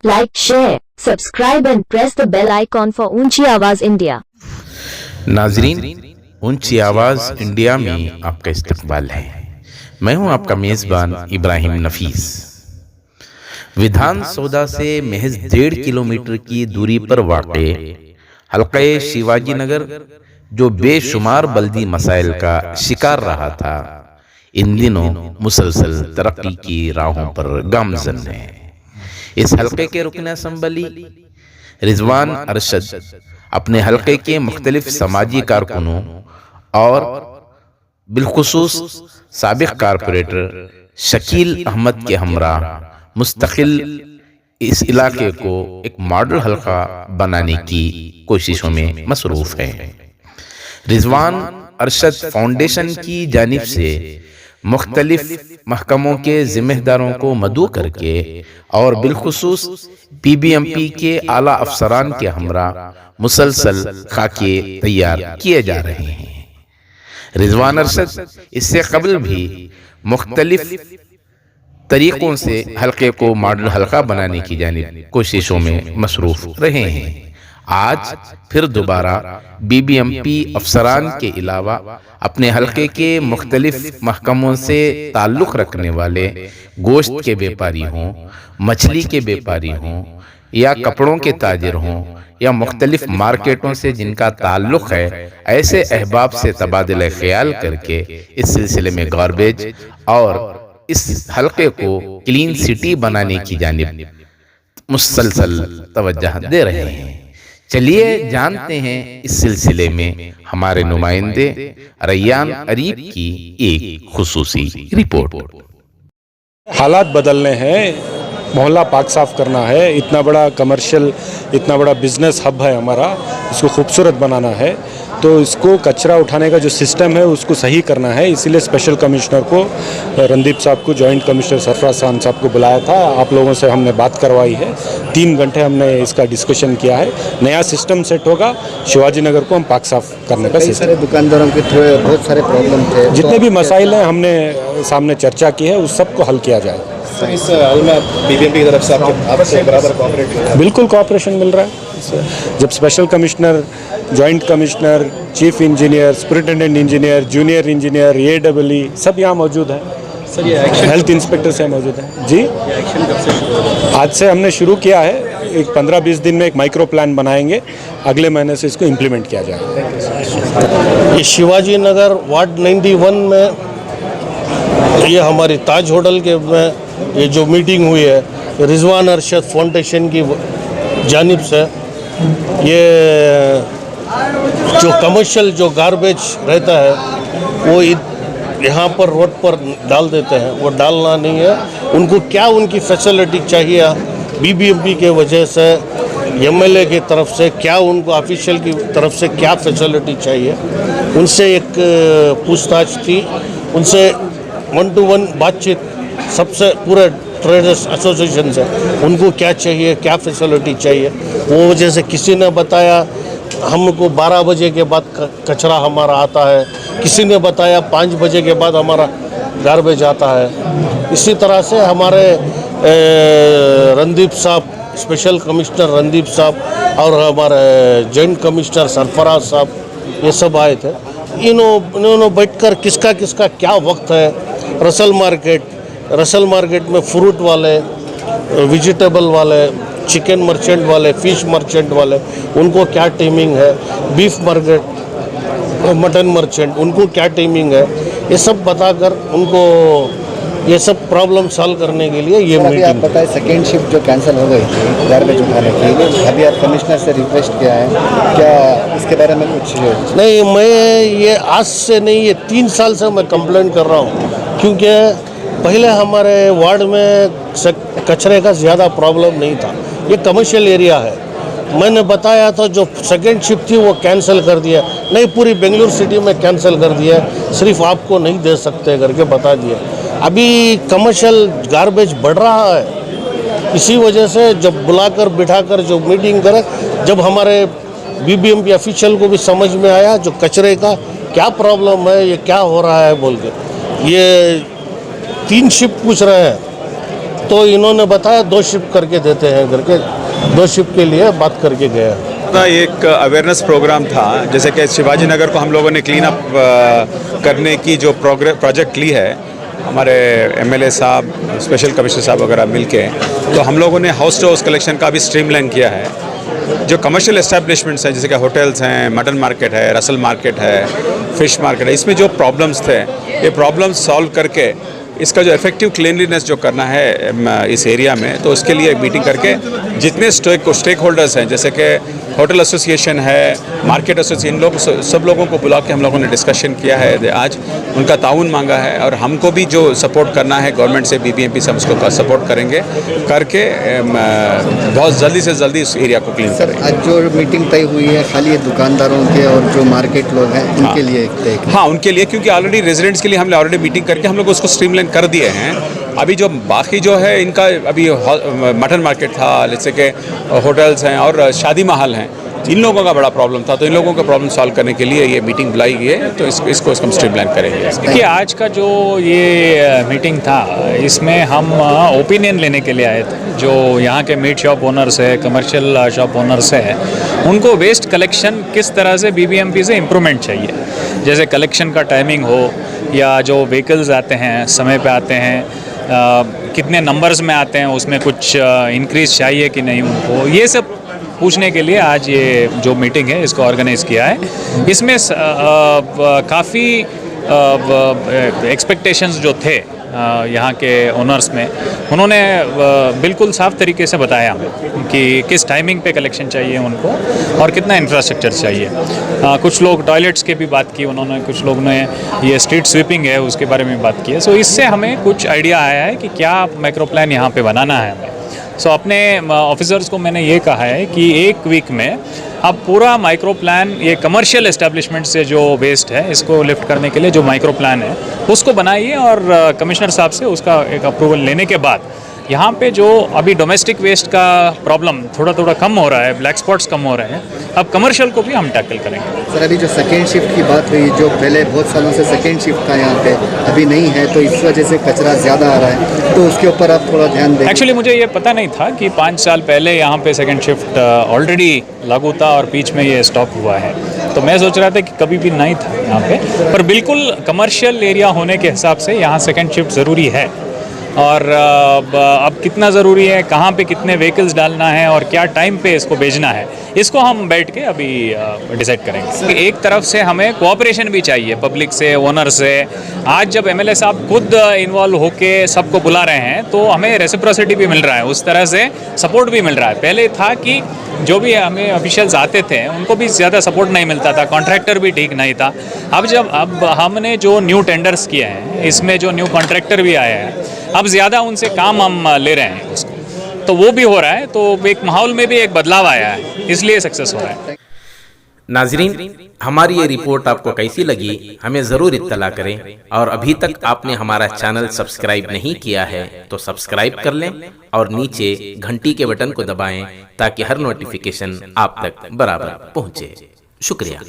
like, share, subscribe and press the bell icon for ऊंची आवाज India. नाजरीन, ऊंची आवाज इंडिया में आपका इस्तकबाल है। मैं हूं आपका मेजबान इब्राहिम नफीस। विधान सौदा से महज 1.5 किलोमीटर की दूरी पर वाक़े हल्क़े शिवाजी नगर, जो बेशुमार बल्दी मसाइल का शिकार रहा था, इन दिनों मुसलसल तरक्की की राहों पर गामज़न है। इस हल्के के रुकन असम्बली रिजवान अरशद अपने हल्के के मुख्तलिफ समाजी कारकुनों और बिलखुसूस साबिक़ कारपोरेटर शकील अहमद के हमरा मुस्तकिल इस इलाके को एक मॉडल हल्का बनाने की कोशिशों में मसरूफ़ है। रिजवान अरशद फाउंडेशन की जानिब से मुख्तलिफ महकमों के जिम्मेदारों को मदऊ करके और बिलखुसूस PBMP के आला अफसरान के हमरा मुसलसल खाके तैयार किए जा रहे हैं। रिजवान अरशद इससे कबल भी मुख्तलिफ तरीक़ों से हल्के को मॉडल हल्का बनाने की जानिब कोशिशों में मसरूफ़ रहे हैं। आज फिर दोबारा BBMP अफसरान के अलावा अपने हल्के के मुख्तलिफ महकमों से ताल्लुक़ रखने वाले गोश्त के व्यापारी हों, मछली के व्यापारी हों या कपड़ों के ताजिर हों या मुख्तलिफ मार्केटों से जिनका ताल्लुक़ है, ऐसे अहबाब से तबादला ख्याल करके इस सिलसिले में गार्बेज और इस हल्के को क्लीन सिटी बनाने की जानिब मुसलसल तवज्जह दे रहे हैं। चलिए जानते हैं इस सिलसिले में हमारे नुमाइंदे रैयान अरीब की एक खुसूसी रिपोर्ट। हालात बदलने हैं, मोहल्ला पाक साफ करना है। इतना बड़ा कमर्शियल, इतना बड़ा बिजनेस हब है हमारा, इसको खूबसूरत बनाना है। तो इसको कचरा उठाने का जो सिस्टम है उसको सही करना है। इसीलिए स्पेशल कमिश्नर को, रणदीप साहब को, जॉइंट कमिश्नर सरफराज खान साहब को बुलाया था। आप लोगों से हमने बात करवाई है। 3 घंटे हमने इसका डिस्कशन किया है। नया सिस्टम सेट होगा, शिवाजी नगर को हम पाक साफ करने का सिस्टम। दुकानदारों के बहुत सारे प्रॉब्लम थे, जितने भी मसाइल हैं हमने सामने चर्चा की है, उस सबको हल किया जाए। सर, इस हल में BBMP की तरफ से आपसे बराबर कोऑपरेट, बिल्कुल कोऑपरेशन मिल रहा है। जब special commissioner, joint commissioner, chief engineer, superintendent engineer, junior engineer, AEE सब यहाँ मौजूद हैं। सर ये एक्शन, हेल्थ इंस्पेक्टर से मौजूद हैं जी। एक्शन कब से शुरू होगा? आज से हमने शुरू किया है। एक 15-20 दिन में एक माइक्रो प्लान बनाएंगे, अगले महीने से इसको इम्प्लीमेंट किया जाएगा। ये शिवाजी नगर वार्ड 91 में ये हमारी ताज होटल के में ये जो मीटिंग हुई है रिजवान अरशद फाउंडेशन की जानिब से, ये जो कमर्शियल जो गार्बेज रहता है वो यहाँ पर रोड पर डाल देते हैं, वो डालना नहीं है। उनको क्या उनकी फैसिलिटी चाहिए BBMP के वजह से, MLA की तरफ से क्या उनको ऑफिशियल की तरफ से क्या फैसिलिटी चाहिए, उनसे एक पूछताछ थी। उनसे 1-to-1 बातचीत, सबसे पूरे ट्रेडर्स एसोसिएशन से उनको क्या चाहिए, क्या फैसिलिटी चाहिए। वो वजह से किसी ने बताया हमको 12 बजे के बाद कचरा हमारा आता है, किसी ने बताया 5 बजे के बाद हमारा गार्बेज आता है। इसी तरह से हमारे रणदीप साहब, स्पेशल कमिश्नर रणदीप साहब और हमारे जॉइंट कमिश्नर सरफराज साहब, ये सब आए थे। इन्होंने बैठकर किसका किसका क्या वक्त है, रसल मार्केट में फ्रूट वाले, वेजिटेबल वाले, चिकन मर्चेंट वाले, फिश मर्चेंट वाले, उनको क्या टाइमिंग है, बीफ मार्केट, मटन मर्चेंट, उनको क्या टाइमिंग है, ये सब बताकर उनको ये सब प्रॉब्लम सॉल्व करने के लिए ये मीटिंग। आप बताएं, सेकेंड शिफ्ट जो कैंसिल हो गई थी गार्बेज उठाने की, अभी आप कमिश्नर से रिक्वेस्ट किया है, क्या इसके बारे में कुछ? नहीं, मैं ये आज से नहीं, ये 3 साल से मैं कंप्लेंट कर रहा हूँ। क्योंकि पहले हमारे वार्ड में कचरे का ज़्यादा प्रॉब्लम नहीं था, ये कमर्शियल एरिया है। मैंने बताया था जो सेकेंड शिफ्ट थी वो कैंसिल कर दिया, नहीं पूरी बेंगलुरु सिटी में कैंसिल कर दिया, सिर्फ आपको नहीं दे सकते करके बता दिया। अभी कमर्शियल गार्बेज बढ़ रहा है, इसी वजह से जब बुलाकर बिठाकर जो मीटिंग करे, जब हमारे BBMP ऑफिशियल को भी समझ में आया जो कचरे का क्या प्रॉब्लम है, ये क्या हो रहा है बोल के, ये 3 शिफ्ट पूछ रहे हैं। तो इन्होंने बताया 2 शिफ्ट करके देते हैं करके, 2 शिफ्ट के लिए बात करके गए। एक अवेयरनेस प्रोग्राम था, जैसे कि शिवाजी नगर को हम लोगों ने क्लीन अप करने की जो प्रोजेक्ट ली है, हमारे एमएलए साहब, स्पेशल कमिश्नर साहब वगैरह मिलके, तो हम लोगों ने हाउस टू हाउस कलेक्शन का भी स्ट्रीमलाइन किया है। जो कमर्शियल एस्टेब्लिशमेंट्स हैं, जैसे कि होटल्स हैं, मटन मार्केट है, रसल मार्केट है, फिश मार्केट है, इसमें जो प्रॉब्लम्स थे, ये प्रॉब्लम्स सॉल्व करके इसका जो इफेक्टिव क्लीनलीनेस जो करना है इस एरिया में, तो उसके लिए एक मीटिंग करके जितने स्टेक होल्डर्स हैं, जैसे कि होटल एसोसिएशन है, मार्केट एसोसिएशन, लोग सब लोगों को बुला के हम लोगों ने डिस्कशन किया है। आज उनका ताउन मांगा है और हमको भी जो सपोर्ट करना है गवर्नमेंट से, बीबीएमपी से हम उसको सपोर्ट करेंगे करके बहुत जल्दी से जल्दी इस एरिया को क्लीन करेंगे। आज जो मीटिंग तय हुई है खाली दुकानदारों के और जो मार्केट लोग हैं उनके लिए तय? हाँ, उनके लिए, क्योंकि ऑलरेडी रेजिडेंट्स के लिए हमने ऑलरेडी मीटिंग करके हम लोग उसको स्ट्रीमलाइन कर दिए हैं। अभी जो बाकी जो है इनका, अभी मटन मार्केट था, जैसे कि होटल्स हैं और शादी महल हैं, इन लोगों का बड़ा प्रॉब्लम था, तो इन लोगों का प्रॉब्लम सॉल्व करने के लिए ये मीटिंग बुलाई गई है, तो इसको हम स्ट्रीमलाइन करेंगे। देखिए, आज का जो ये मीटिंग था, इसमें हम ओपिनियन लेने के लिए आए थे। जो यहाँ के मीट शॉप ओनर्स है, कमर्शियल शॉप ओनर्स है, उनको वेस्ट कलेक्शन किस तरह से बीबीएमपी से इम्प्रूवमेंट चाहिए। जैसे कलेक्शन का टाइमिंग हो, या जो व्हीकल्स आते हैं समय पे आते हैं, कितने नंबर्स में आते हैं, उसमें कुछ इंक्रीज चाहिए कि नहीं उनको, ये सब पूछने के लिए आज ये जो मीटिंग है इसको ऑर्गेनाइज़ किया है। इसमें काफ़ी एक्सपेक्टेशंस जो थे यहाँ के ओनर्स में, उन्होंने बिल्कुल साफ तरीके से बताया हमें कि किस टाइमिंग पे कलेक्शन चाहिए उनको और कितना इंफ्रास्ट्रक्चर चाहिए। कुछ लोग टॉयलेट्स के भी बात की उन्होंने, कुछ लोग ने ये स्ट्रीट स्वीपिंग है उसके बारे में बात की है। सो इससे हमें कुछ आइडिया आया है कि क्या माइक्रो प्लान यहाँ पे बनाना है हमें। सो अपने ऑफिसर्स को मैंने ये कहा है कि 1 वीक में अब पूरा माइक्रो प्लान, ये कमर्शियल एस्टेब्लिशमेंट से जो वेस्ट है इसको लिफ्ट करने के लिए जो माइक्रो प्लान है उसको बनाइए, और कमिश्नर साहब से उसका एक अप्रूवल लेने के बाद यहाँ पे जो अभी डोमेस्टिक वेस्ट का प्रॉब्लम थोड़ा कम हो रहा है, ब्लैक स्पॉट्स कम हो रहे हैं, अब कमर्शियल को भी हम टैकल करेंगे। सर, अभी जो सेकेंड शिफ्ट की बात हुई, जो पहले बहुत सालों से सेकेंड शिफ्ट था यहाँ पे, अभी नहीं है, तो इस वजह से कचरा ज़्यादा आ रहा है, तो उसके ऊपर आप थोड़ा ध्यान दें। एक्चुअली मुझे ये पता नहीं था कि 5 साल पहले यहाँ पे सेकेंड शिफ्ट ऑलरेडी लागू था और बीच में ये स्टॉप हुआ है, तो मैं सोच रहा था कि कभी भी नहीं था यहाँ पे, पर बिल्कुल कमर्शियल एरिया होने के हिसाब से यहाँ सेकेंड शिफ्ट ज़रूरी है। और अब कितना ज़रूरी है, कहाँ पे कितने व्हीकल्स डालना है और क्या टाइम पे इसको भेजना है, इसको हम बैठ के अभी डिसाइड करेंगे। एक तरफ से हमें कोऑपरेशन भी चाहिए पब्लिक से, ओनर से। आज जब एमएलए साहब खुद इन्वॉल्व होके सबको बुला रहे हैं तो हमें रेसिप्रोसिटी भी मिल रहा है, उस तरह से सपोर्ट भी मिल रहा है। पहले था कि जो भी हमें ऑफिशियल्स आते थे उनको भी ज़्यादा सपोर्ट नहीं मिलता था, कॉन्ट्रैक्टर भी ठीक नहीं था। अब हमने जो न्यू टेंडर्स किए हैं, इसमें जो न्यू कॉन्ट्रैक्टर भी आए हैं, अब ज़्यादा उनसे काम हम ले रहे हैं उसको, तो वो भी हो रहा है, तो एक माहौल में भी एक बदलाव आया है, इसलिए सक्सेस हो रहा है। नाजरीन, हमारी ये रिपोर्ट आपको कैसी लगी हमें ज़रूर इत्तला करें, और अभी तक आपने हमारा चैनल सब्सक्राइब नहीं किया है तो सब्सक्राइब कर लें और नीचे घंटी के बटन को दबाएं ताकि हर नोटिफिकेशन आप तक बराबर पहुंचे। शुक्रिया।